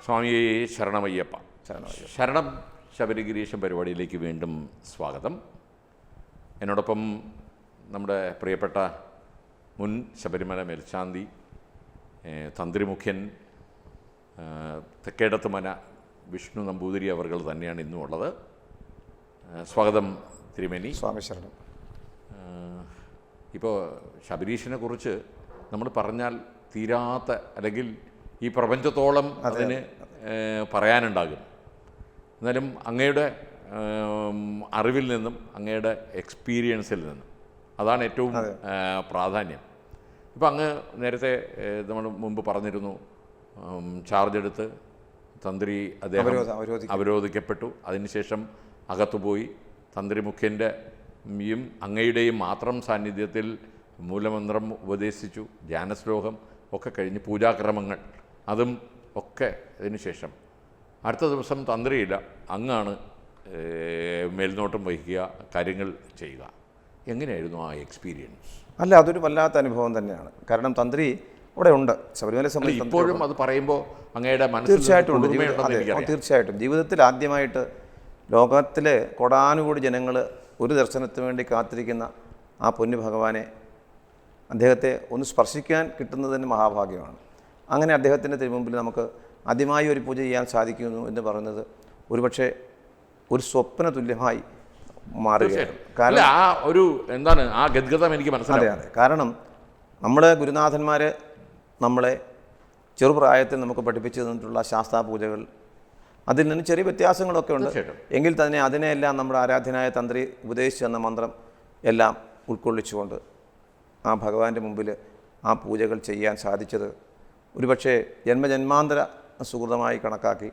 സ്വാമി ശരണമയ്യപ്പ. ശരണം ശബരിഗിരീശൻ പരിപാടിയിലേക്ക് വീണ്ടും സ്വാഗതം. എന്നോടൊപ്പം നമ്മുടെ പ്രിയപ്പെട്ട മുൻ ശബരിമല മേൽശാന്തി തന്ത്രിമുഖ്യൻ തെക്കേടത്തുമന വിഷ്ണു നമ്പൂതിരി അവർകൾ തന്നെയാണ് ഇന്നും ഉള്ളത്. സ്വാഗതം തിരുമേനി. സ്വാമി ശരണം. ഇപ്പോൾ ശബരീശനെ കുറിച്ച് നമ്മൾ പറഞ്ഞാൽ തീരാത്ത, അല്ലെങ്കിൽ ഈ പ്രപഞ്ചത്തോളം അതിന് പറയാനുണ്ടാകും. എന്നാലും അങ്ങയുടെ അറിവിൽ നിന്നും അങ്ങയുടെ എക്സ്പീരിയൻസിൽ നിന്നും അതാണ് ഏറ്റവും പ്രാധാന്യം. ഇപ്പം അങ്ങ് നേരത്തെ നമ്മൾ മുമ്പ് പറഞ്ഞിരുന്നു, ചാർജ് എടുത്ത് തന്ത്രി അദ്ദേഹം അവരോധിക്കപ്പെട്ടു. അതിനുശേഷം അകത്തുപോയി തന്ത്രി മുഖ്യൻ്റെയും അങ്ങയുടെയും മാത്രം സാന്നിധ്യത്തിൽ മൂലമന്ത്രം ഉപദേശിച്ചു, ധ്യാനശ്ലോകം ഒക്കെ കഴിഞ്ഞ് പൂജാക്രമങ്ങൾ അതും ഒക്കെ അതിനുശേഷം അടുത്ത ദിവസം തന്ത്രിയില്ല, അങ്ങാണ് മേൽനോട്ടം വഹിക്കുക, കാര്യങ്ങൾ ചെയ്യുക. എങ്ങനെയായിരുന്നു ആ എക്സ്പീരിയൻസ്? അല്ല, അതൊരു വല്ലാത്ത അനുഭവം തന്നെയാണ്. കാരണം തന്ത്രി ഇവിടെ ഉണ്ട്. ശബരിമല സംബന്ധിച്ച് ഇപ്പോഴും അത് പറയുമ്പോൾ അങ്ങയുടെ തീർച്ചയായിട്ടും ഉണ്ട്. തീർച്ചയായിട്ടും ജീവിതത്തിൽ ആദ്യമായിട്ട് ലോകത്തിലെ കോടാനുകൂടി ജനങ്ങൾ ഒരു ദർശനത്തിന് വേണ്ടി കാത്തിരിക്കുന്ന ആ പൊന്നു ഭഗവാനെ, അദ്ദേഹത്തെ ഒന്ന് സ്പർശിക്കാൻ കിട്ടുന്നത് തന്നെ മഹാഭാഗ്യമാണ്. അങ്ങനെ അദ്ദേഹത്തിൻ്റെ തിരുമുമ്പിൽ നമുക്ക് ആദ്യമായി ഒരു പൂജ ചെയ്യാൻ സാധിക്കുന്നു എന്ന് പറയുന്നത് ഒരുപക്ഷെ ഒരു സ്വപ്ന തുല്യമായി മാറുകയാണ്. കാരണം ആ ഒരു എന്താണ് ആ ഗദ്ഗതം എനിക്ക് മനസ്സിലായി. അതെ, കാരണം നമ്മുടെ ഗുരുനാഥന്മാർ നമ്മളെ ചെറുപ്രായത്തിൽ നമുക്ക് പഠിപ്പിച്ചു തന്നിട്ടുള്ള ശാസ്താപൂജകൾ, അതിൽ നിന്ന് ചെറിയ വ്യത്യാസങ്ങളൊക്കെ ഉണ്ട്. എങ്കിൽ തന്നെ അതിനെയെല്ലാം നമ്മുടെ ആരാധ്യനായ തന്ത്രി ഉപദേശിച്ചു തന്ന മന്ത്രം എല്ലാം ഉൾക്കൊള്ളിച്ചുകൊണ്ട് ആ ഭഗവാന്റെ മുമ്പിൽ ആ പൂജകൾ ചെയ്യാൻ സാധിച്ചത് ഒരുപക്ഷെ ജന്മജന്മാന്തര സുഹൃതമായി കണക്കാക്കി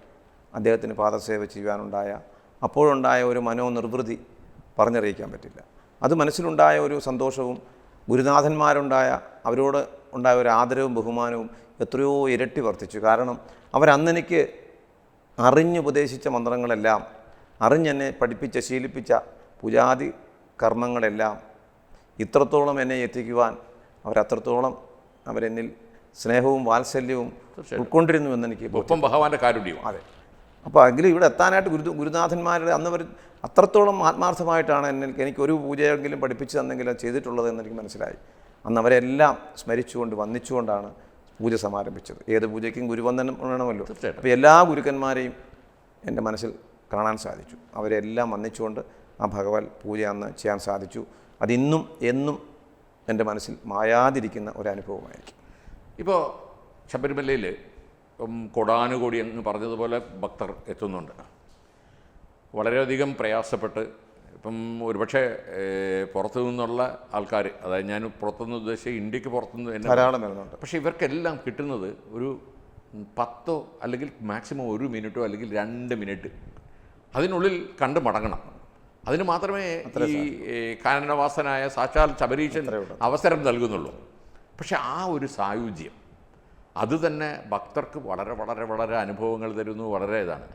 അദ്ദേഹത്തിന് പാദസേവ ചെയ്യാനുണ്ടായ അപ്പോഴുണ്ടായ ഒരു മനോനിർവൃതി പറഞ്ഞറിയിക്കാൻ പറ്റില്ല. അത് മനസ്സിലുണ്ടായ ഒരു സന്തോഷവും ഗുരുനാഥന്മാരുണ്ടായ അവരോട് ഉണ്ടായ ഒരു ആദരവും ബഹുമാനവും എത്രയോ ഇരട്ടി വർദ്ധിച്ചു. കാരണം അവരന്നെനിക്ക് അറിഞ്ഞുപദേശിച്ച മന്ത്രങ്ങളെല്ലാം, അറിഞ്ഞെന്നെ പഠിപ്പിച്ച ശീലിപ്പിച്ച പൂജാതി കർമ്മങ്ങളെല്ലാം ഇത്രത്തോളം എന്നെ എത്തിക്കുവാൻ അവരത്രത്തോളം അവരെന്നിൽ സ്നേഹവും വാത്സല്യവും ഉൾക്കൊണ്ടിരുന്നുവെന്ന് എനിക്ക് ഒപ്പം ഭഗവാന്റെ കാരുണ്യവും. അതെ. അപ്പോൾ എങ്കിലും ഇവിടെ എത്താനായിട്ട് ഗുരുനാഥന്മാരുടെ അന്നവർ അത്രത്തോളം ആത്മാർത്ഥമായിട്ടാണ് എനിക്കൊരു പൂജയെങ്കിലും പഠിപ്പിച്ചു തന്നെങ്കിൽ അത് ചെയ്തിട്ടുള്ളത് എന്നെനിക്ക് മനസ്സിലായി. അന്ന് അവരെല്ലാം സ്മരിച്ചുകൊണ്ട് വന്ദിച്ചുകൊണ്ടാണ് പൂജ സമാരംഭിച്ചത്. ഏത് പൂജയ്ക്കും ഗുരുവന്ദനം വേണമല്ലോ. അപ്പോൾ എല്ലാ ഗുരുക്കന്മാരെയും എൻ്റെ മനസ്സിൽ കാണാൻ സാധിച്ചു. അവരെല്ലാം വന്ദിച്ചുകൊണ്ട് ആ ഭഗവത് പൂജ അന്ന് ചെയ്യാൻ സാധിച്ചു. അതിന്നും എന്നും എൻ്റെ മനസ്സിൽ മായാതിരിക്കുന്ന ഒരനുഭവമായിരിക്കും. ഇപ്പോൾ ശബരിമലയിൽ കൊടാനുകോടി എന്ന് പറഞ്ഞതുപോലെ ഭക്തർ എത്തുന്നുണ്ട്. വളരെയധികം പ്രയാസപ്പെട്ട്, ഇപ്പം ഒരുപക്ഷെ പുറത്തു നിന്നുള്ള ആൾക്കാർ, അതായത് ഞാൻ പുറത്തുനിന്ന് ഉദ്ദേശിച്ച ഇന്ത്യക്ക് പുറത്തുനിന്ന് ധാരാളം വരുന്നുണ്ട്. പക്ഷേ ഇവർക്കെല്ലാം കിട്ടുന്നത് ഒരു 10 അല്ലെങ്കിൽ മാക്സിമം 1 മിനിറ്റോ അല്ലെങ്കിൽ 2 മിനിറ്റ് അതിനുള്ളിൽ കണ്ട് മടങ്ങണം. അതിന് മാത്രമേ ഈ കാനനവാസനായ സാക്ഷാൽ ശബരീശൻ അവസരം നൽകുന്നുള്ളൂ. പക്ഷെ ആ ഒരു സായുജ്യം അത് തന്നെ ഭക്തർക്ക് വളരെ വളരെ വളരെ അനുഭവങ്ങൾ തരുന്നു. വളരെ ഇതാണ്.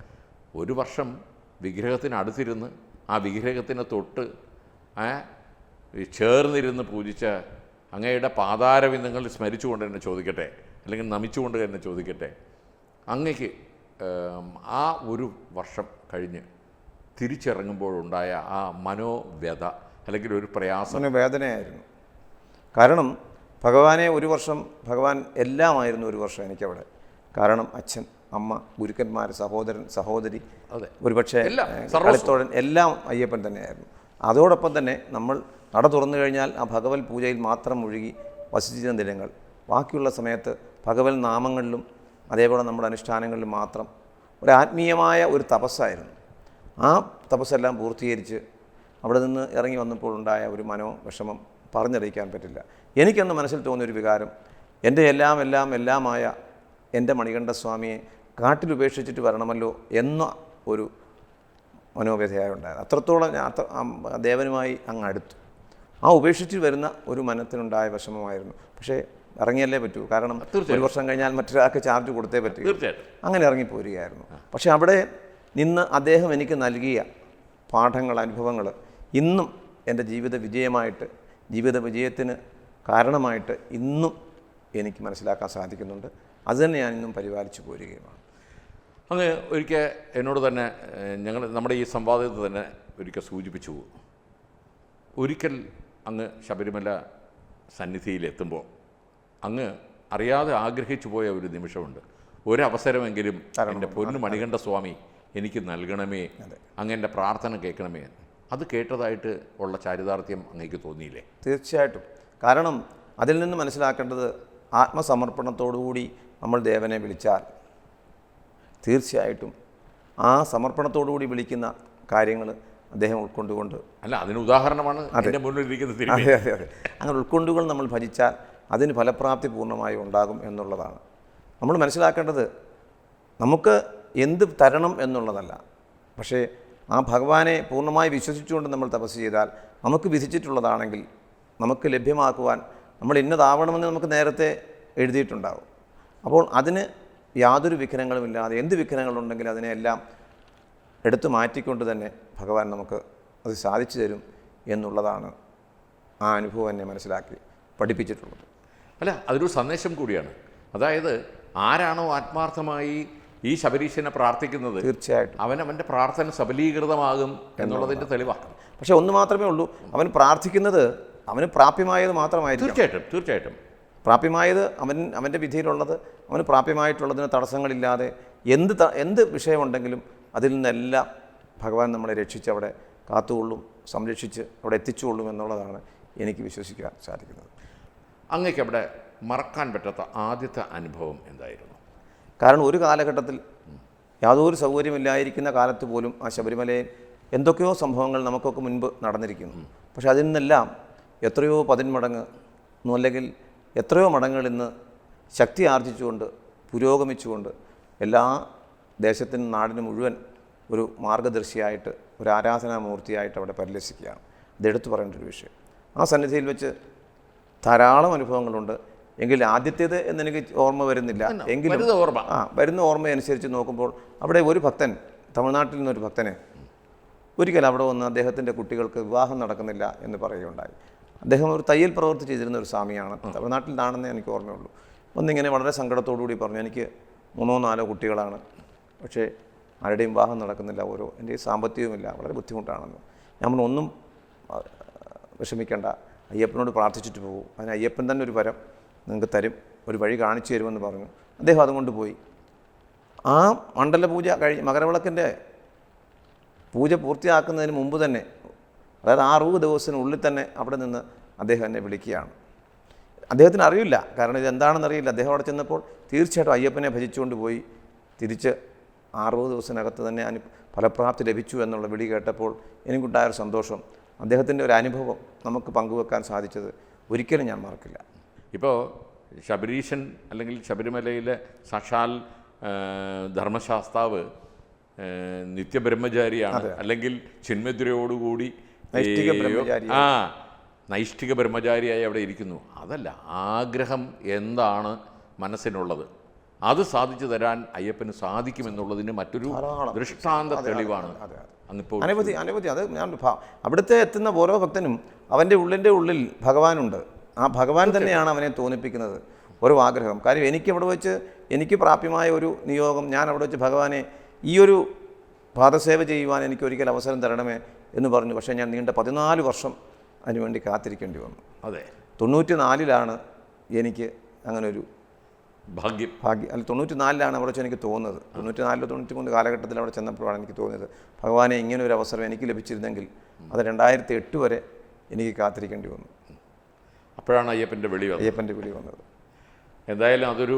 ഒരു വർഷം വിഗ്രഹത്തിനടുത്തിരുന്ന് ആ വിഗ്രഹത്തിനെ തൊട്ട് ചേർന്നിരുന്ന് പൂജിച്ച അങ്ങയുടെ പാതാരവിന്ദങ്ങൾ സ്മരിച്ചുകൊണ്ട് തന്നെ ചോദിക്കട്ടെ, അല്ലെങ്കിൽ നമിച്ചുകൊണ്ട് തന്നെ ചോദിക്കട്ടെ, അങ്ങയ്ക്ക് ആ ഒരു വർഷം കഴിഞ്ഞ് തിരിച്ചിറങ്ങുമ്പോഴുണ്ടായ ആ മനോവ്യത അല്ലെങ്കിൽ ഒരു പ്രയാസം, വേദനയായിരുന്നു. കാരണം ഭഗവാനെ ഒരു വർഷം, ഭഗവാൻ എല്ലാമായിരുന്നു ഒരു വർഷം എനിക്കവിടെ. കാരണം അച്ഛൻ, അമ്മ, ഗുരുക്കന്മാർ, സഹോദരൻ, സഹോദരി, ഒരുപക്ഷെ കളിത്തോഴൻ, എല്ലാം അയ്യപ്പൻ തന്നെയായിരുന്നു. അതോടൊപ്പം തന്നെ നമ്മൾ നട തുറന്നു കഴിഞ്ഞാൽ ആ ഭഗവത് പൂജയിൽ മാത്രം മുഴുകി വസിച്ചിരുന്ന ദിനങ്ങൾ, ബാക്കിയുള്ള സമയത്ത് ഭഗവത് നാമങ്ങളിലും അതേപോലെ നമ്മുടെ അനുഷ്ഠാനങ്ങളിലും മാത്രം ഒരു ആത്മീയമായ ഒരു തപസ്സായിരുന്നു. ആ തപസ്സെല്ലാം പൂർത്തീകരിച്ച് അവിടെ നിന്ന് ഇറങ്ങി വന്നപ്പോൾ ഉണ്ടായ ഒരു മനോവിഷമം പറഞ്ഞറിയിക്കാൻ പറ്റില്ല. എനിക്കെന്ന് മനസ്സിൽ തോന്നിയൊരു വികാരം, എൻ്റെ എല്ലാമായ എൻ്റെ മണികണ്ഠസ്വാമിയെ കാട്ടിലുപേക്ഷിച്ചിട്ട് വരണമല്ലോ എന്ന ഒരു മനോവ്യഥയായി ഉണ്ടായത്. അത്രത്തോളം ദേവനുമായി അങ്ങ് അടുത്തു. ആ ഉപേക്ഷിച്ച് വരുന്ന ഒരു മനത്തിനുണ്ടായ വിഷമമായിരുന്നു. പക്ഷേ ഇറങ്ങിയല്ലേ പറ്റൂ. കാരണം ഒരു വർഷം കഴിഞ്ഞാൽ മറ്റൊരാൾക്ക് ചാർജ് കൊടുത്തേ പറ്റൂ. അങ്ങനെ ഇറങ്ങിപ്പോരുകയായിരുന്നു. പക്ഷേ അവിടെ നിന്ന് അദ്ദേഹം എനിക്ക് നൽകിയ പാഠങ്ങൾ, അനുഭവങ്ങൾ ഇന്നും എൻ്റെ ജീവിത വിജയമായിട്ട്, ജീവിത വിജയത്തിന് കാരണമായിട്ട് ഇന്നും എനിക്ക് മനസ്സിലാക്കാൻ സാധിക്കുന്നുണ്ട്. അതുതന്നെ ഞാനിന്നും പരിപാലിച്ചു പോരുകയുമാണ്. അങ്ങ് ഒരിക്കൽ എന്നോട് തന്നെ നമ്മുടെ ഈ സംവാദത്തിൽ തന്നെ ഒരിക്കൽ സൂചിപ്പിച്ചു. ഒരിക്കൽ അങ്ങ് ശബരിമല സന്നിധിയിലെത്തുമ്പോൾ അങ്ങ് അറിയാതെ ആഗ്രഹിച്ചു പോയ ഒരു നിമിഷമുണ്ട്. ഒരവസരമെങ്കിലും എൻ്റെ പൊന്നു മണികണ്ഠ സ്വാമി എനിക്ക് നൽകണമേ, അങ്ങ് എൻ്റെ പ്രാർത്ഥന കേൾക്കണമേ. അത് കേട്ടതായിട്ട് ഉള്ള ചാരിതാർത്ഥ്യം അങ്ങേക്ക് തോന്നിയില്ലേ? തീർച്ചയായിട്ടും. കാരണം അതിൽ നിന്ന് മനസ്സിലാക്കേണ്ടത്, ആത്മസമർപ്പണത്തോടുകൂടി നമ്മൾ ദേവനെ വിളിച്ചാൽ തീർച്ചയായിട്ടും ആ സമർപ്പണത്തോടുകൂടി വിളിക്കുന്ന കാര്യങ്ങൾ അദ്ദേഹം ഉൾക്കൊണ്ടുകൊണ്ട്, അല്ല അതിന് ഉദാഹരണമാണ് എൻ്റെ മുന്നിലിരിക്കുന്നത്. അതെ അതെ അതെ, അങ്ങനെ ഉൾക്കൊണ്ടുകൾ നമ്മൾ ഭജിച്ചാൽ അതിന് ഫലപ്രാപ്തി പൂർണ്ണമായി ഉണ്ടാകും എന്നുള്ളതാണ് നമ്മൾ മനസ്സിലാക്കേണ്ടത്. നമുക്ക് എന്ത് തരണം എന്നുള്ളതല്ല, പക്ഷേ ആ ഭഗവാനെ പൂർണ്ണമായി വിശ്വസിച്ചുകൊണ്ട് നമ്മൾ തപസ് ചെയ്താൽ നമുക്ക് വിധിച്ചിട്ടുള്ളതാണെങ്കിൽ നമുക്ക് ലഭ്യമാക്കുവാൻ നമ്മൾ ഇന്നതാവണമെന്ന് നമുക്ക് നേരത്തെ എഴുതിയിട്ടുണ്ടാവും. അപ്പോൾ അതിന് യാതൊരു വിഘ്നങ്ങളുമില്ലാതെ, എന്ത് വിഘ്നങ്ങളുണ്ടെങ്കിൽ അതിനെല്ലാം എടുത്തു മാറ്റിക്കൊണ്ട് തന്നെ ഭഗവാൻ നമുക്ക് അത് സാധിച്ചു തരും എന്നുള്ളതാണ് ആ അനുഭവം എന്നെ മനസ്സിലാക്കി പഠിപ്പിച്ചിട്ടുള്ളത്. അല്ല, അതൊരു സന്ദേശം കൂടിയാണ്. അതായത് ആരാണോ ആത്മാർത്ഥമായി ഈ ശബരീശനെ പ്രാർത്ഥിക്കുന്നത്, തീർച്ചയായിട്ടും അവൻ്റെ പ്രാർത്ഥന സബലീകൃതമാകും എന്നുള്ളതിൻ്റെ തെളിവാണ്. പക്ഷെ ഒന്ന് മാത്രമേ ഉള്ളൂ, അവൻ പ്രാർത്ഥിക്കുന്നത് അവന് പ്രാപ്യമായത് മാത്രമായിരിക്കും. തീർച്ചയായിട്ടും തീർച്ചയായിട്ടും പ്രാപ്യമായത് അവൻ്റെ വിധിയിലുള്ളത്, അവന് പ്രാപ്യമായിട്ടുള്ളതിന് തടസ്സങ്ങളില്ലാതെ എന്ത് വിഷയമുണ്ടെങ്കിലും അതിൽ നിന്നെല്ലാം ഭഗവാൻ നമ്മളെ രക്ഷിച്ച് അവിടെ കാത്തുകൊള്ളും, സംരക്ഷിച്ച് അവിടെ എത്തിച്ചുകൊള്ളും എന്നുള്ളതാണ് എനിക്ക് വിശ്വസിക്കാൻ സാധിക്കുന്നത്. അങ്ങേക്ക് അവിടെ മറക്കാൻ പറ്റാത്ത ആദ്യത്തെ അനുഭവം എന്തായിരുന്നു? കാരണം ഒരു കാലഘട്ടത്തിൽ യാതൊരു സൗകര്യമില്ലായിരിക്കുന്ന കാലത്ത് പോലും ആ ശബരിമലയിൽ എന്തൊക്കെയോ സംഭവങ്ങൾ നമുക്കൊക്കെ മുൻപ് നടന്നിരിക്കുന്നു. പക്ഷെ അതിൽ നിന്നെല്ലാം എത്രയോ പതിന്മടങ്ങ് അല്ലെങ്കിൽ എത്രയോ മടങ്ങൾ ഇന്ന് ശക്തി ആർജിച്ചുകൊണ്ട് പുരോഗമിച്ചുകൊണ്ട് എല്ലാ ദേശത്തിനും നാടിന് മുഴുവൻ ഒരു മാർഗദർശിയായിട്ട്, ഒരു ആരാധനാമൂർത്തിയായിട്ട് അവിടെ പരിലസിക്കുകയാണ്. ഇതെടുത്തു പറയേണ്ട ഒരു വിഷയം. ആ സന്നിധിയിൽ വെച്ച് ധാരാളം അനുഭവങ്ങളുണ്ട്. എങ്കിൽ ആദ്യത്തേത് എന്നെനിക്ക് ഓർമ്മ വരുന്നില്ല, എങ്കിലും വരുന്ന ഓർമ്മയനുസരിച്ച് നോക്കുമ്പോൾ അവിടെ ഒരു ഭക്തൻ, തമിഴ്നാട്ടിൽ നിന്നൊരു ഭക്തനെ ഒരിക്കൽ അവിടെ വന്ന് അദ്ദേഹത്തിൻ്റെ കുട്ടികൾക്ക് വിവാഹം നടക്കുന്നില്ല എന്ന് പറയുകയുണ്ടായി. അദ്ദേഹം ഒരു തയ്യൽ പ്രവൃത്തി ചെയ്തിരുന്ന ഒരു സ്വാമിയാണ്, തമിഴ്നാട്ടിൽ നിന്നാണെന്നേ എനിക്ക് ഓർമ്മയുള്ളൂ. ഒന്നിങ്ങനെ വളരെ സങ്കടത്തോടുകൂടി പറഞ്ഞു, എനിക്ക് 3-4 കുട്ടികളാണ്, പക്ഷേ ആരുടെയും വിവാഹം നടക്കുന്നില്ല, എൻ്റെ സാമ്പത്തികവുമില്ല, വളരെ ബുദ്ധിമുട്ടാണെന്ന്. നമ്മൾ ഒന്നും വിഷമിക്കേണ്ട, അയ്യപ്പനോട് പ്രാർത്ഥിച്ചിട്ട് പോകും, അതിന് അയ്യപ്പൻ തന്നെ ഒരു വരം നിങ്ങൾക്ക് തരും, ഒരു വഴി കാണിച്ചു തരുമെന്ന് പറഞ്ഞു. അദ്ദേഹം അതുകൊണ്ട് പോയി. ആ മണ്ഡലപൂജ മകരവിളക്കിൻ്റെ പൂജ പൂർത്തിയാക്കുന്നതിന് മുമ്പ് തന്നെ, അതായത് 60 ദിവസത്തിനുള്ളിൽ തന്നെ അവിടെ നിന്ന് അദ്ദേഹം എന്നെ വിളിക്കുകയാണ്. അദ്ദേഹത്തിന് അറിയില്ല, കാരണം ഇതെന്താണെന്നറിയില്ല. അദ്ദേഹം അവിടെ ചെന്നപ്പോൾ തീർച്ചയായിട്ടും അയ്യപ്പനെ ഭജിച്ചുകൊണ്ട് പോയി. തിരിച്ച് 60 ദിവസത്തിനകത്ത് തന്നെ ഫലപ്രാപ്തി ലഭിച്ചു എന്നുള്ള വിളി കേട്ടപ്പോൾ എനിക്കുണ്ടായൊരു സന്തോഷം, അദ്ദേഹത്തിൻ്റെ ഒരു അനുഭവം നമുക്ക് പങ്കുവെക്കാൻ സാധിച്ചത് ഒരിക്കലും ഞാൻ മറക്കില്ല. ഇപ്പോൾ ശബരീശൻ അല്ലെങ്കിൽ ശബരിമലയിലെ സാക്ഷാൽ ധർമ്മശാസ്താവ് നിത്യബ്രഹ്മചാരിയാണ്, അല്ലെങ്കിൽ ചിന്മദ്രയോടുകൂടി നൈഷ്ഠിക ബ്രഹ്മചാരിയായി അവിടെ ഇരിക്കുന്നു. അതല്ല, ആഗ്രഹം എന്താണ് മനസ്സിനുള്ളത് അത് സാധിച്ചു തരാൻ അയ്യപ്പന് സാധിക്കുമെന്നുള്ളതിന് മറ്റൊരു ദൃഷ്ടാന്ത തെളിവാണ്. അനവധി അത് ഞാൻ അവിടുത്തെ എത്തുന്ന ഓരോ ഭക്തനും അവൻ്റെ ഉള്ളിൽ ഭഗവാനുണ്ട്. ആ ഭഗവാൻ തന്നെയാണ് അവനെ തോന്നിപ്പിക്കുന്നത് ഓരോ ആഗ്രഹം. കാര്യം എനിക്കവിടെ വെച്ച് എനിക്ക് പ്രാപ്യമായ ഒരു നിയോഗം, ഞാൻ അവിടെ വെച്ച് ഭഗവാനെ ഈ ഒരു പാദസേവ ചെയ്യുവാൻ എനിക്ക് ഒരിക്കൽ അവസരം തരണമേ എന്ന് പറഞ്ഞു. പക്ഷേ ഞാൻ നീണ്ട 14 വർഷം അതിനുവേണ്ടി കാത്തിരിക്കേണ്ടി വന്നു. അതെ, 94-ലാണ് എനിക്ക് അങ്ങനെ ഒരു ഭാഗ്യം അല്ല 94-ലാണ് അവിടെ വെച്ച് എനിക്ക് തോന്നുന്നത്. 94-93 കാലഘട്ടത്തിൽ അവിടെ ചെന്നപ്പോഴാണ് എനിക്ക് തോന്നിയത്, ഭഗവാനെ ഇങ്ങനെ ഒരു അവസരം എനിക്ക് ലഭിച്ചിരുന്നെങ്കിൽ അത് 2008 വരെ എനിക്ക് കാത്തിരിക്കേണ്ടി വന്നു. അപ്പോഴാണ് അയ്യപ്പൻ്റെ വിളി വന്നത്. എന്തായാലും അതൊരു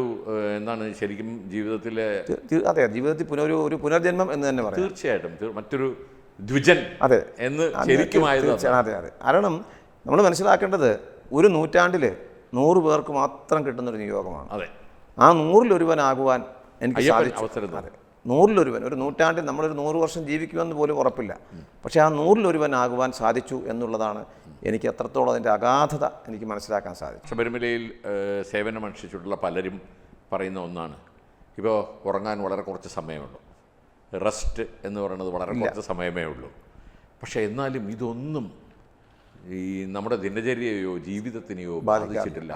എന്താണ് ശരിക്കും ജീവിതത്തിലെ, അതെ, ജീവിതത്തിൽ ഒരു പുനർജന്മം എന്ന് തന്നെ പറയാം. തീർച്ചയായിട്ടും മറ്റൊരു ദ്വിജൻ അതെ എന്ന് ശരിക്കുമായത്. അതെ അതെ, കാരണം നമ്മൾ മനസ്സിലാക്കേണ്ടത് ഒരു നൂറ്റാണ്ടിൽ 100 പേർക്ക് മാത്രം കിട്ടുന്നൊരു നിയോഗമാണ്. അതെ, ആ 100-ലൊരുവനാകുവാൻ എനിക്ക് സാധിച്ചു. അതെ, 100-ലൊരുവൻ, ഒരു നൂറ്റാണ്ടിൽ നമ്മളൊരു 100 വർഷം ജീവിക്കുമെന്ന് പോലും ഉറപ്പില്ല, പക്ഷേ ആ 100-ലൊരുവനാകുവാൻ സാധിച്ചു എന്നുള്ളതാണ് എനിക്ക് അത്രത്തോളം അതിൻ്റെ അഗാധത എനിക്ക് മനസ്സിലാക്കാൻ സാധിച്ചു. ശബരിമലയിൽ സേവനമനുഷ്ഠിച്ചിട്ടുള്ള പലരും പറയുന്ന ഒന്നാണ്, ഇപ്പോൾ ഉറങ്ങാൻ വളരെ കുറച്ച് സമയമുള്ളൂ, റെസ്റ്റ് എന്ന് പറയുന്നത് വളരെ കുറച്ച് സമയമേ ഉള്ളൂ. പക്ഷേ എന്നാലും ഇതൊന്നും ഈ നമ്മുടെ ദിനചര്യയോ ജീവിതത്തിനെയോ ബാധിച്ചിട്ടില്ല.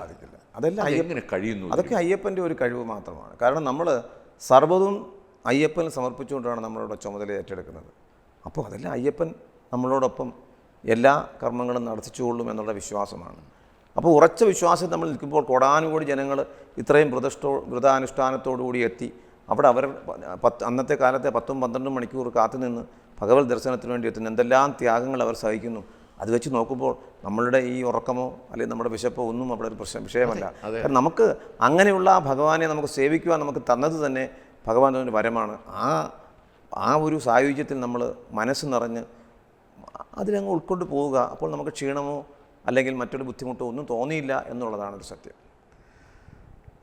അതെല്ലാം എങ്ങനെ കഴിയുന്നു? അതൊക്കെ അയ്യപ്പൻ്റെ ഒരു കഴിവ് മാത്രമാണ്. കാരണം നമ്മൾ സർവ്വതും അയ്യപ്പന് സമർപ്പിച്ചുകൊണ്ടാണ് നമ്മളിവിടെ ചുമതല ഏറ്റെടുക്കുന്നത്. അപ്പോൾ അതെല്ലാം അയ്യപ്പൻ നമ്മളോടൊപ്പം എല്ലാ കർമ്മങ്ങളും നടത്തിച്ചുകൊള്ളും എന്നുള്ള വിശ്വാസമാണ്. അപ്പോൾ ഉറച്ച വിശ്വാസം നമ്മൾ നിൽക്കുമ്പോൾ കോടാനുകോടി ജനങ്ങൾ ഇത്രയും വ്രതാനുഷ്ഠാനത്തോടുകൂടി എത്തി അവിടെ അവർ അന്നത്തെ കാലത്തെ 10-12 മണിക്കൂർ കാത്തുനിന്ന് ഭഗവത് ദർശനത്തിന് വേണ്ടി എത്തുന്ന എന്തെല്ലാം ത്യാഗങ്ങൾ അവർ സഹിക്കുന്നു. അത് വെച്ച് നോക്കുമ്പോൾ നമ്മളുടെ ഈ ഉറക്കമോ അല്ലെങ്കിൽ നമ്മുടെ വിശപ്പോ ഒന്നും അവിടെ ഒരു വിഷയമല്ല. കാരണം നമുക്ക് അങ്ങനെയുള്ള ആ ഭഗവാനെ നമുക്ക് സേവിക്കുവാൻ നമുക്ക് തന്നത് തന്നെ ഭഗവാൻ തന്നെ വരമാണ്. ആ ഒരു സായുജ്യത്തിൽ നമ്മൾ മനസ്സ് നിറഞ്ഞ് അതിലങ്ങ് ഉൾക്കൊണ്ട് പോവുക. അപ്പോൾ നമുക്ക് ക്ഷീണമോ അല്ലെങ്കിൽ മറ്റൊരു ബുദ്ധിമുട്ടോ ഒന്നും തോന്നിയില്ല എന്നുള്ളതാണ് ഒരു സത്യം.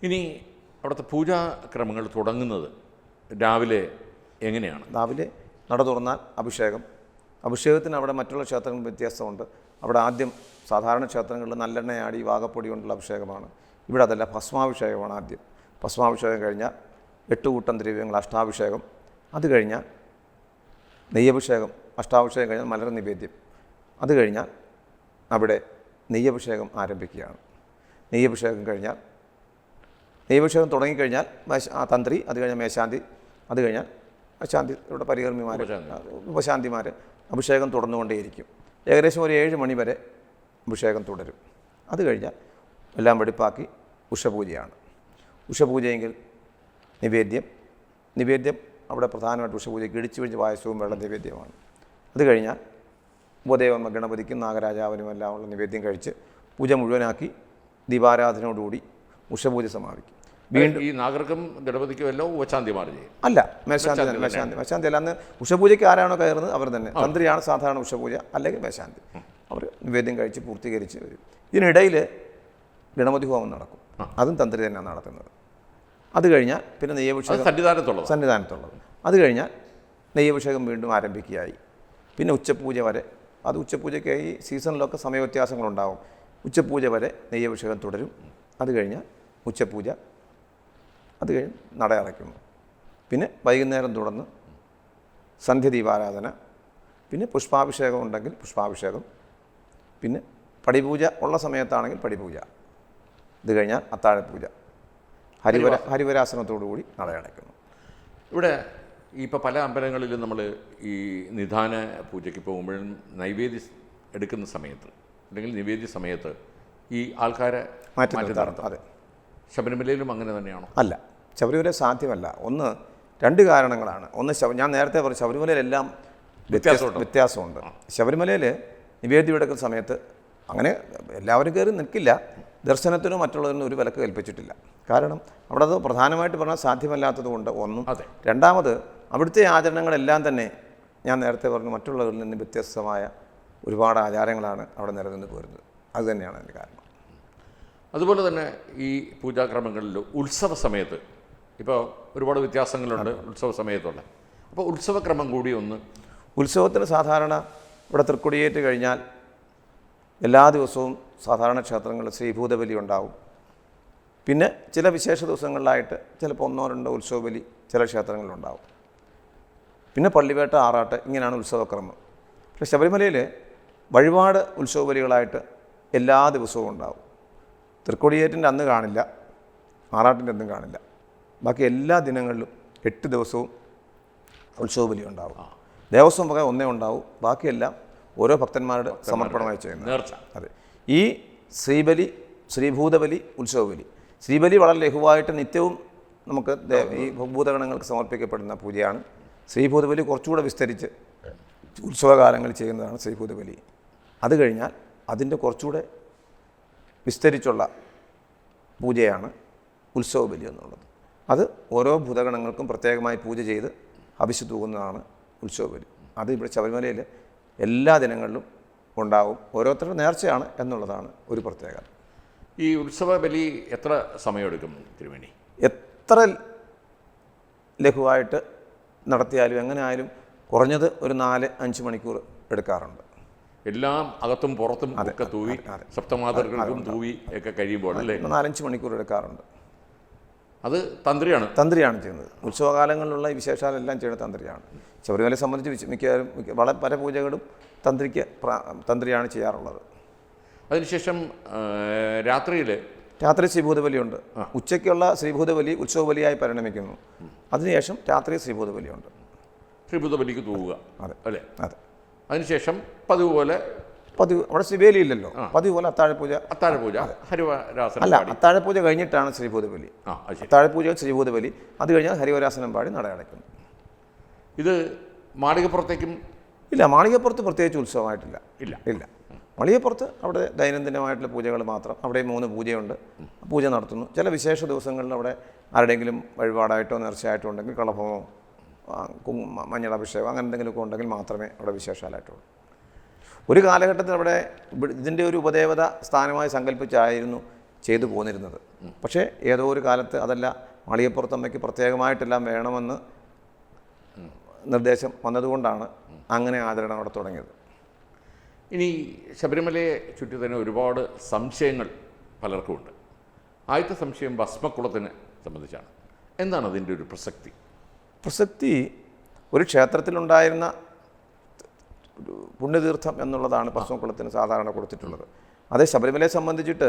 ഇനി അവിടുത്തെ പൂജാക്രമങ്ങൾ തുടങ്ങുന്നത് രാവിലെ എങ്ങനെയാണ്? രാവിലെ നട തുറന്നാൽ അഭിഷേകത്തിന് അവിടെ മറ്റുള്ള ക്ഷേത്രങ്ങളിൽ വ്യത്യാസമുണ്ട്. അവിടെ ആദ്യം സാധാരണ ക്ഷേത്രങ്ങളിൽ നല്ലെണ്ണയാടി വാകപ്പൊടി കൊണ്ടുള്ള അഭിഷേകമാണ്. ഇവിടെ അതല്ല, ഭസ്മാഭിഷേകമാണ് ആദ്യം. ഭസ്മാഭിഷേകം കഴിഞ്ഞാൽ 8 കൂട്ടം ദ്രവ്യങ്ങൾ അഷ്ടാഭിഷേകം. അത് കഴിഞ്ഞാൽ നെയ്യഭിഷേകം. അഷ്ടാഭിഷേകം കഴിഞ്ഞാൽ മലർ നിവേദ്യം. അത് കഴിഞ്ഞാൽ അവിടെ നെയ്യഭിഷേകം ആരംഭിക്കുകയാണ്. നെയ്യഭിഷേകം കഴിഞ്ഞാൽ നെയ്യഭിഷേകം തുടങ്ങിക്കഴിഞ്ഞാൽ തന്ത്രി, അത് കഴിഞ്ഞാൽ മേശാന്തി, അത് കഴിഞ്ഞാൽ ശാന്തി, ഇവിടെ പരികർമ്മിമാർ, ഉപശാന്തിമാർ അഭിഷേകം തുടർന്നുകൊണ്ടേയിരിക്കും. ഏകദേശം ഒരു 7 മണി വരെ അഭിഷേകം തുടരും. അത് കഴിഞ്ഞാൽ എല്ലാം വെടിപ്പാക്കി ഉഷപൂജയാണ്. ഉഷപൂജയെങ്കിൽ നിവേദ്യം അവിടെ പ്രധാനമായിട്ട് ഉഷപൂജയ്ക്ക് ഇടിച്ചു പായസവും വെള്ളം നിവേദ്യമാണ്. അത് കഴിഞ്ഞാൽ ഉപദേവന്മ ഗണപതിക്കും നാഗരാജാവിനും എല്ലാം ഉള്ള നിവേദ്യം കഴിച്ച് പൂജ മുഴുവനാക്കി ദീപാരാധനയോടുകൂടി ഉഷപൂജ സമാപിക്കും. വീണ്ടും ഈ നാഗർക്കും ഗണപതിക്കും എല്ലാം ഉപശാന്തിമാർ ചെയ്യും? അല്ല, മേശാന്തി അല്ല. അന്ന് ഉഷപൂജയ്ക്ക് ആരാണോ കയറുന്നത് അവർ തന്നെ. തന്ത്രിയാണ് സാധാരണ ഉഷപൂജ, അല്ലെങ്കിൽ മേശാന്തി. അവർ നിവേദ്യം കഴിച്ച് പൂർത്തീകരിച്ച് വരും. ഇതിനിടയിൽ ഗണപതി ഹോമം നടക്കും. അതും തന്ത്രി തന്നെയാണ് നടത്തുന്നത്. അത് കഴിഞ്ഞാൽ പിന്നെ നെയ്യഭിഷേകം സന്നിധാനത്തുള്ളത്. അത് കഴിഞ്ഞാൽ നെയ്യഭിഷേകം വീണ്ടും ആരംഭിക്കുകയായി. പിന്നെ ഉച്ചപൂജ വരെ. അത് ഉച്ചപൂജയ്ക്കായി സീസണിലൊക്കെ സമയവ്യത്യാസങ്ങളുണ്ടാവും. ഉച്ചപൂജ വരെ നെയ്യഭിഷേകം തുടരും. അത് കഴിഞ്ഞാൽ ഉച്ചപൂജ. അത് കഴിഞ്ഞ് നട അടയ്ക്കുന്നു. പിന്നെ വൈകുന്നേരം തുടർന്ന് സന്ധ്യദീപാരാധന. പിന്നെ പുഷ്പാഭിഷേകം ഉണ്ടെങ്കിൽ പുഷ്പാഭിഷേകം. പിന്നെ പടിപൂജ ഉള്ള സമയത്താണെങ്കിൽ പടിപൂജ. ഇത് കഴിഞ്ഞാൽ അത്താഴപൂജ. ഹരിവരാസനത്തോടുകൂടി നട അടയ്ക്കുന്നു. ഇവിടെ ഇപ്പോൾ പല അമ്പലങ്ങളിലും നമ്മൾ ഈ നിധാന പൂജയ്ക്ക് പോകുമ്പോഴും നൈവേദ്യം എടുക്കുന്ന സമയത്ത് അല്ലെങ്കിൽ നിവേദ്യ സമയത്ത് ഈ ആൾക്കാരെ മാറ്റി നിർത്താറുണ്ട്. അതെ. ശബരിമലയിലും അങ്ങനെ തന്നെയാണോ? അല്ല, ശബരിമല സാധ്യമല്ല. 2 കാരണങ്ങളാണ്. ഞാൻ നേരത്തെ പറഞ്ഞു, ശബരിമലയിലെല്ലാം വ്യത്യാസമുണ്ട്. ശബരിമലയിൽ നിവേദ്യം എടുക്കുന്ന സമയത്ത് അങ്ങനെ എല്ലാവരും കയറി നിൽക്കില്ല. ദർശനത്തിനോ മറ്റുള്ളതിനോ ഒരു വിലക്ക് കൽപ്പിച്ചിട്ടില്ല. കാരണം അവിടെ അത് പ്രധാനമായിട്ട് പറഞ്ഞാൽ സാധ്യമല്ലാത്തത് കൊണ്ട് ഒന്നും. രണ്ടാമത് അവിടുത്തെ ആചരണങ്ങളെല്ലാം തന്നെ ഞാൻ നേരത്തെ പറഞ്ഞു മറ്റുള്ളവരിൽ നിന്ന് വ്യത്യസ്തമായ ഒരുപാട് ആചാരങ്ങളാണ് അവിടെ നിലനിന്ന് പോരുന്നത്. അതുതന്നെയാണ് അതിൻ്റെ കാരണം. അതുപോലെ തന്നെ ഈ പൂജാക്രമങ്ങളിൽ ഉത്സവ സമയത്ത് ഇപ്പോൾ ഒരുപാട് വ്യത്യാസങ്ങളുണ്ട് ഉത്സവ സമയത്തുള്ള. അപ്പോൾ ഉത്സവക്രമം കൂടി ഒന്ന്. ഉത്സവത്തിന് സാധാരണ ഇവിടെ തൃക്കൊടിയേറ്റ് കഴിഞ്ഞാൽ എല്ലാ ദിവസവും സാധാരണ ക്ഷേത്രങ്ങളിൽ ശ്രീഭൂതബലി ഉണ്ടാവും. പിന്നെ ചില വിശേഷ ദിവസങ്ങളിലായിട്ട് ചിലപ്പോൾ 1-2 ഉത്സവ ബലി ചില ക്ഷേത്രങ്ങളിലുണ്ടാവും. പിന്നെ പള്ളിവേട്ട, ആറാട്ട്, ഇങ്ങനെയാണ് ഉത്സവക്രമം. പക്ഷേ ശബരിമലയിൽ വഴിപാട് ഉത്സവ ബലികളായിട്ട് എല്ലാ ദിവസവും ഉണ്ടാവും. തൃക്കൊടിയേറ്റിൻ്റെ അന്ന് കാണില്ല, ആറാട്ടിൻ്റെ അന്നും കാണില്ല. ബാക്കി എല്ലാ ദിനങ്ങളിലും 8 ദിവസവും ഉത്സവ ബലി ഉണ്ടാവും. ദേവസ്വം വക ഒന്നേ ഉണ്ടാവും. ബാക്കിയെല്ലാം ഓരോ ഭക്തന്മാരുടെ സമർപ്പണമായി ചെയ്യുന്നത്. അതെ. ഈ ശ്രീബലി, ശ്രീഭൂതബലി, ഉത്സവബലി. ശ്രീബലി വളരെ ലഘുവായിട്ട് നിത്യവും നമുക്ക് ഈ ഭൂതഗണങ്ങൾക്ക് സമർപ്പിക്കപ്പെടുന്ന പൂജയാണ്. ശ്രീഭൂതബലി കുറച്ചുകൂടെ വിസ്തരിച്ച് ഉത്സവകാലങ്ങളിൽ ചെയ്യുന്നതാണ് ശ്രീഭൂതബലി. അത് കഴിഞ്ഞാൽ അതിൻ്റെ കുറച്ചുകൂടെ വിസ്തരിച്ചുള്ള പൂജയാണ് ഉത്സവബലി എന്നുള്ളത്. അത് ഓരോ ഭൂതഗണങ്ങൾക്കും പ്രത്യേകമായി പൂജ ചെയ്ത് ഹവിസ്സ് തൂകുന്നതാണ് ഉത്സവബലി. അത് ഇവിടെ ശബരിമലയിൽ എല്ലാ ദിനങ്ങളിലും ഉണ്ടാവും. ഓരോരുത്തരുടെ നേർച്ചയാണ് എന്നുള്ളതാണ് ഒരു പ്രത്യേകത. ഈ ഉത്സവ ബലി എത്ര സമയമെടുക്കും തിരുമേനി? എത്ര ലഘുവായിട്ട് നടത്തിയാലും എങ്ങനെ ആയാലും കുറഞ്ഞത് ഒരു 4-5 മണിക്കൂർ എടുക്കാറുണ്ട്. എല്ലാം അകത്തും പുറത്തും ഒക്കെ തൂവി സപ്തമാതർക്കും തൂവി ഒക്കെ കഴിയുമ്പോൾ അല്ലേ 4-5 മണിക്കൂർ എടുക്കാറുണ്ട്. അത് തന്ത്രിയാണ് ചെയ്യുന്നത്. ഉത്സവകാലങ്ങളിലുള്ള ഈ വിശേഷാലെല്ലാം ചെയ്യുന്നത് തന്ത്രിയാണ്. ശബരിമലയെ സംബന്ധിച്ച് മിക്കവാറും പല പൂജകളും തന്ത്രിയാണ് ചെയ്യാറുള്ളത്. അതിനുശേഷം രാത്രിയിൽ രാത്രി ശ്രീഭൂതബലിയുണ്ട്. ഉച്ചയ്ക്കുള്ള ശ്രീഭൂതബലി ഉത്സവ ബലിയായി പരിണമിക്കുന്നു. അതിനുശേഷം രാത്രി ശ്രീഭൂതബലിയുണ്ട്. ശ്രീഭൂതബലിക്ക് തൂവുക. അതെ അല്ലേ? അതെ. അതിനുശേഷം പതിവ് പോലെ അവിടെ ശ്രീവേലി ഇല്ലല്ലോ, പതിവ് പോലെ അത്താഴപൂജ. ഹരിവരാസനം അല്ല, അത്താഴപൂജ കഴിഞ്ഞിട്ടാണ് ശ്രീഭൂതബലി. അത്താഴപൂജ ശ്രീഭൂതബലി, അത് കഴിഞ്ഞാൽ ഹരിവരാസനം പാടി നട അടയ്ക്കുന്നു. ഇത് മാളികപ്പുറത്തേക്കും ഇല്ല, മാളികപ്പുറത്ത് പ്രത്യേകിച്ച് ഉത്സവമായിട്ടില്ല. ഇല്ല. മാളികപ്പുറത്ത് അവിടെ ദൈനംദിനമായിട്ടുള്ള പൂജകൾ മാത്രം. അവിടെ 3 പൂജയുണ്ട്, പൂജ നടത്തുന്നു. ചില വിശേഷ ദിവസങ്ങളിൽ അവിടെ ആരുടെയെങ്കിലും വഴിപാടായിട്ടോ നേർച്ചയായിട്ടോ ഉണ്ടെങ്കിൽ കളഭമോ മഞ്ഞളഭിഷേകം അങ്ങനെ എന്തെങ്കിലുമൊക്കെ ഉണ്ടെങ്കിൽ മാത്രമേ അവിടെ വിശേഷാലായിട്ടുള്ളൂ. ഒരു കാലഘട്ടത്തിൽ അവിടെ ഇതിൻ്റെ ഒരു ഉപദേവത സ്ഥാനമായി സങ്കല്പിച്ചായിരുന്നു ചെയ്തു പോന്നിരുന്നത്. പക്ഷേ ഏതോ ഒരു കാലത്ത് അതല്ല, മാളികപ്പുറത്തമ്മയ്ക്ക് പ്രത്യേകമായിട്ടെല്ലാം വേണമെന്ന് നിർദ്ദേശം വന്നതുകൊണ്ടാണ് അങ്ങനെ ആചരണം അവിടെ തുടങ്ങിയത്. ഇനി ശബരിമലയെ ചുറ്റി തന്നെ ഒരുപാട് സംശയങ്ങൾ പലർക്കുമുണ്ട്. ആദ്യത്തെ സംശയം ഭസ്മക്കുളത്തിനെ സംബന്ധിച്ചാണ്. എന്താണ് അതിൻ്റെ ഒരു പ്രസക്തി? ഒരു ക്ഷേത്രത്തിലുണ്ടായിരുന്ന പുണ്യതീർത്ഥം എന്നുള്ളതാണ് ഭസ്മക്കുളത്തിന് സാധാരണ കൊടുത്തിട്ടുള്ളത്. അതേ ശബരിമലയെ സംബന്ധിച്ചിട്ട്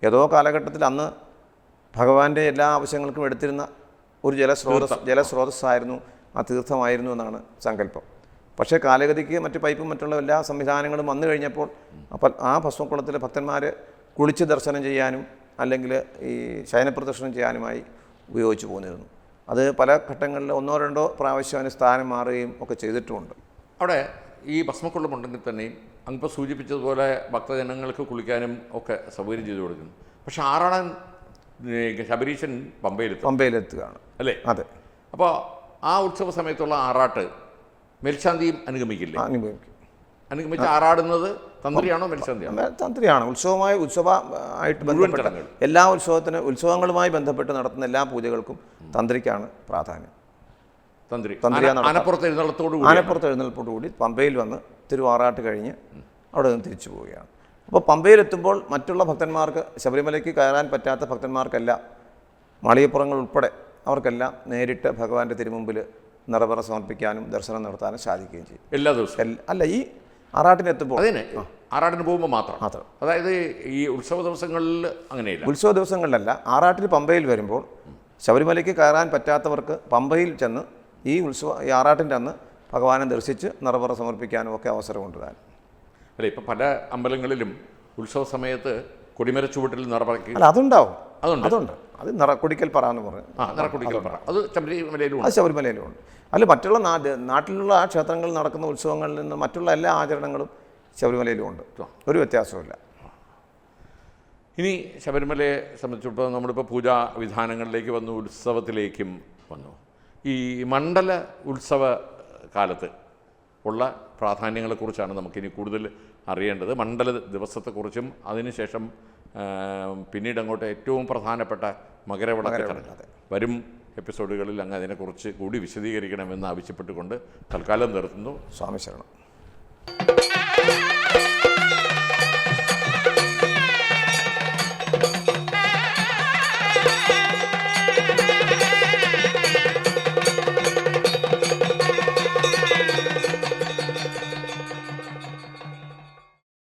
ഏതോ കാലഘട്ടത്തിൽ അന്ന് ഭഗവാന്റെ എല്ലാ ആവശ്യങ്ങൾക്കും എടുത്തിരുന്ന ഒരു ജലസ്രോതസ്സായിരുന്നു, ആ തീർത്ഥമായിരുന്നു എന്നാണ് സങ്കല്പം. പക്ഷേ കാലഗതിക്ക് മറ്റ് പൈപ്പും മറ്റുള്ള എല്ലാ സംവിധാനങ്ങളും വന്നു കഴിഞ്ഞപ്പോൾ ആ ഭസ്മക്കുളത്തിൽ ഭക്തന്മാർ കുളിച്ച് ദർശനം ചെയ്യാനും അല്ലെങ്കിൽ ഈ ശയനപ്രദർശനം ചെയ്യാനുമായി ഉപയോഗിച്ച് പോന്നിരുന്നു. അത് പല ഘട്ടങ്ങളിൽ 1-2 പ്രാവശ്യം അതിന് സ്ഥാനം മാറുകയും ഒക്കെ ചെയ്തിട്ടുമുണ്ട്. അവിടെ ഈ ഭസ്മക്കുളമുണ്ടെങ്കിൽ തന്നെയും അങ്ങിപ്പോൾ സൂചിപ്പിച്ചതുപോലെ ഭക്തജനങ്ങൾക്ക് കുളിക്കാനും ഒക്കെ സൗകര്യം ചെയ്തു കൊടുക്കുന്നു. പക്ഷെ ആറാടൻ ശബരീശൻ പമ്പയിലെത്തുകയാണ് അല്ലേ? അതെ. അപ്പോൾ ആ ഉത്സവ സമയത്തുള്ള ആറാട്ട് മേൽശാന്തിയും അനുഗമിക്കില്ലേ? അനുഗമിച്ച് ആറാടുന്നത് തന്ത്രിയാണോ മേൽശാന്തിയാണോ? തന്ത്രിയാണ്. ഉത്സവമായിട്ട് ബന്ധപ്പെട്ട എല്ലാ ഉത്സവങ്ങളുമായി ബന്ധപ്പെട്ട് നടത്തുന്ന എല്ലാ പൂജകൾക്കും തന്ത്രിക്കാണ് പ്രാധാന്യം. ആനപ്പുറത്ത് എഴുന്നള്ളത്തോടുകൂടി പമ്പയിൽ വന്ന് തിരുവാറാട്ട് കഴിഞ്ഞ് അവിടെ നിന്ന് തിരിച്ചു പോവുകയാണ്. അപ്പോൾ പമ്പയിലെത്തുമ്പോൾ മറ്റുള്ള ഭക്തന്മാർക്ക്, ശബരിമലയ്ക്ക് കയറാൻ പറ്റാത്ത ഭക്തന്മാർക്കെല്ലാം, മാളികപ്പുറങ്ങൾ ഉൾപ്പെടെ അവർക്കെല്ലാം നേരിട്ട് ഭഗവാന്റെ തിരുമുമ്പിൽ നിറപറ സമർപ്പിക്കാനും ദർശനം നടത്താനും സാധിക്കുകയും ചെയ്യും എല്ലാ ദിവസവും. അല്ല, ഈ ആറാട്ടിനെത്തുമ്പോൾ, ആറാട്ടിന് പോകുമ്പോൾ മാത്രം. അതായത് ഈ ഉത്സവ ദിവസങ്ങളിൽ അങ്ങനെയില്ല. ഉത്സവ ദിവസങ്ങളിലല്ല, ആറാട്ടിൽ പമ്പയിൽ വരുമ്പോൾ ശബരിമലയ്ക്ക് കയറാൻ പറ്റാത്തവർക്ക് പമ്പയിൽ ചെന്ന് ഈ ആറാട്ടിൻ്റെ അന്ന് ഭഗവാനെ ദർശിച്ച് നിറപറ സമർപ്പിക്കാനും ഒക്കെ അവസരമുണ്ട് താൻ. അല്ല, ഇപ്പം പല അമ്പലങ്ങളിലും ഉത്സവ സമയത്ത് കൊടിമര ചുവട്ടിൽ നിറപറയ്ക്ക് അതുണ്ടാവും. അതുണ്ട്. അത് നിറക്കൊടിക്കൽ പറ എന്ന് പറയും. അത് ശബരിമലയിലും ഉണ്ട്. അല്ല, മറ്റുള്ള നാട്ടിലുള്ള ആ ക്ഷേത്രങ്ങളിൽ നടക്കുന്ന ഉത്സവങ്ങളിൽ നിന്ന് മറ്റുള്ള എല്ലാ ആചരണങ്ങളും ശബരിമലയിലും ഉണ്ട്. ഒരു വ്യത്യാസവുമില്ല. ഇനി ശബരിമലയെ സംബന്ധിച്ചിടത്തോളം നമ്മളിപ്പോൾ പൂജാ വിധാനങ്ങളിലേക്ക് വന്നു, ഉത്സവത്തിലേക്കും വന്നു. ഈ മണ്ഡല ഉത്സവ കാലത്ത് ഉള്ള പ്രാധാന്യങ്ങളെക്കുറിച്ചാണ് നമുക്കിനി കൂടുതൽ അറിയേണ്ടത്. മണ്ഡല ദിവസത്തെക്കുറിച്ചും അതിനുശേഷം പിന്നീട് അങ്ങോട്ട് ഏറ്റവും പ്രധാനപ്പെട്ട മകരവിളക്ക് വരും എപ്പിസോഡുകളിൽ അങ്ങ് അതിനെക്കുറിച്ച് കൂടി വിശദീകരിക്കണമെന്ന് ആവശ്യപ്പെട്ടുകൊണ്ട് തൽക്കാലം നിർത്തുന്നു. സ്വാമി ശരണം.